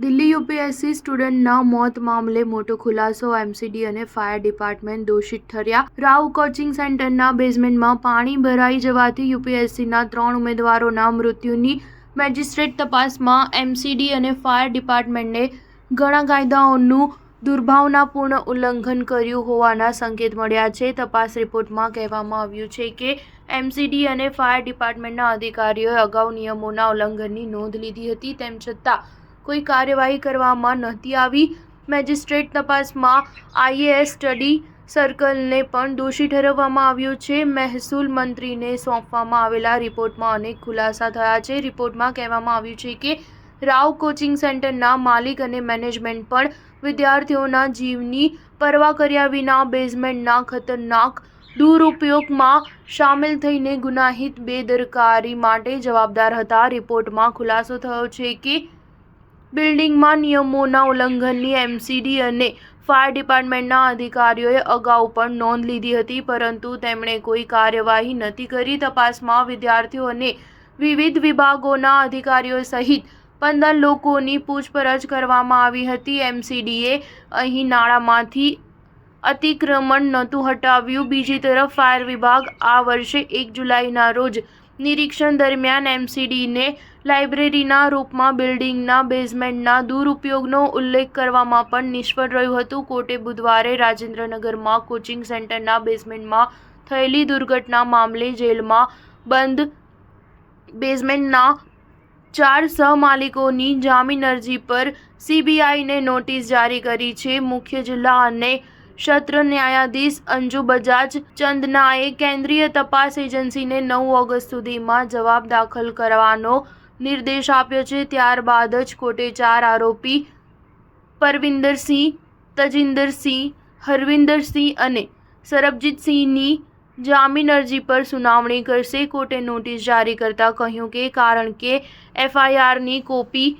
Delhi UPSC સ્ટુડન્ટના મોત મામલે મોટો ખુલાસો, એમસીડી અને ફાયર ડિપાર્ટમેન્ટ દોષિત ઠર્યા. રાવ કોચિંગ સેન્ટરના બેઝમેન્ટમાં પાણી ભરાઈ જવાથી યુપીએસસીના 3 ઉમેદવારોના મૃત્યુની મેજિસ્ટ્રેટ તપાસમાં એમસીડી અને ફાયર ડિપાર્ટમેન્ટે ઘણા કાયદાઓનું દુર્ભાવનાપૂર્ણ ઉલ્લંઘન કર્યું હોવાના સંકેત મળ્યા છે. તપાસ રિપોર્ટમાં કહેવામાં આવ્યું છે કે એમસીડી અને ફાયર ડિપાર્ટમેન્ટના અધિકારીઓએ અગાઉ નિયમોના ઉલ્લંઘનની નોંધ લીધી હતી, તેમ છતાં કોઈ કાર્યવાહી કરવામાં નહોતી આવી. મેજિસ્ટ્રેટ તપાસમાં આઈએએસ સ્ટડી સર્કલને પણ દોષી ઠેરવવામાં આવ્યું છે. મહેસૂલ મંત્રીને સોંપવામાં આવેલા રિપોર્ટમાં અનેક ખુલાસા થયા છે. રિપોર્ટમાં કહેવામાં આવ્યું છે કે રાવ કોચિંગ સેન્ટરના માલિક અને મેનેજમેન્ટ પણ વિદ્યાર્થીઓના જીવની પરવા કર્યા વિના બેઝમેન્ટના ખતરનાક દુરુપયોગમાં સામેલ થઈને ગુનાહિત બેદરકારી માટે જવાબદાર હતા. રિપોર્ટમાં ખુલાસો થયો છે કે બિલ્ડિંગમાં નિયમોના ઉલ્લંઘનની એમસીડી અને ફાયર ડિપાર્ટમેન્ટના અધિકારીઓએ અગાઉ પણ નોંધ લીધી હતી, પરંતુ તેમણે કોઈ કાર્યવાહી નથી કરી. તપાસમાં વિદ્યાર્થીઓ અને વિવિધ વિભાગોના અધિકારીઓ સહિત 15 લોકોની પૂછપરછ કરવામાં આવી હતી. એમસીડીએ અહીં નાણાંમાંથી અતિક્રમણ નહોતું હટાવ્યું. બીજી તરફ ફાયર વિભાગ આ વર્ષે 1 જુલાઈના રોજ નિરીક્ષણ દરમિયાન એમસીડીને લાઇબ્રેરીના રૂપમાં બિલ્ડિંગના બેઝમેન્ટના દુરુપયોગનો ઉલ્લેખ કરવામાં પણ નિષ્ફળ રહ્યું હતું. કોર્ટે બુધવારે રાજેન્દ્રનગરમાં કોચિંગ સેન્ટરના બેઝમેન્ટમાં થયેલી દુર્ઘટના મામલે જેલમાં બંધ બેઝમેન્ટના 4 સહમાલિકોની જામીન અરજી પર સીબીઆઈને નોટિસ જારી કરી છે. મુખ્ય જિલ્લા અને સત્ર ન્યાયાધીશ અંજુ બજાજ ચંદનાએ કેન્દ્રીય તપાસ એજન્સીને 9 ઓગસ્ટ સુધીમાં જવાબ દાખલ કરવાનો નિર્દેશ આપ્યો છે. ત્યારબાદ જ કોર્ટે 4 આરોપી પરવિંદરસિંહ, તજિંદરસિંહ, હરવિંદરસિંહ અને સરબજીતસિંહની જામીન અરજી પર સુનાવણી કરશે. કોર્ટે નોટિસ જારી કરતા કહ્યું કે કારણ કે એફઆઈઆરની કોપી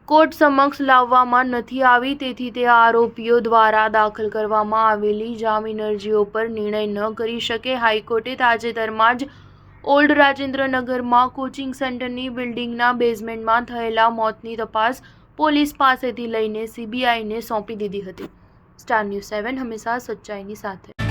કોર્ટ સમક્ષ લાવવામાં નથી આવી, તેથી તે આરોપીઓ દ્વારા દાખલ કરવામાં આવેલી જામીન અરજીઓ પર નિર્ણય ન કરી શકે. હાઈકોર્ટે તાજેતરમાં જ ઓલ્ડ રાજેન્દ્રનગરમાં કોચિંગ સેન્ટરની બિલ્ડિંગના બેઝમેન્ટમાં થયેલા મોતની તપાસ પોલીસ પાસેથી લઈને સીબીઆઈને સોંપી દીધી હતી. સ્ટાર ન્યૂઝ 7 હંમેશા સચ્ચાઈની સાથે.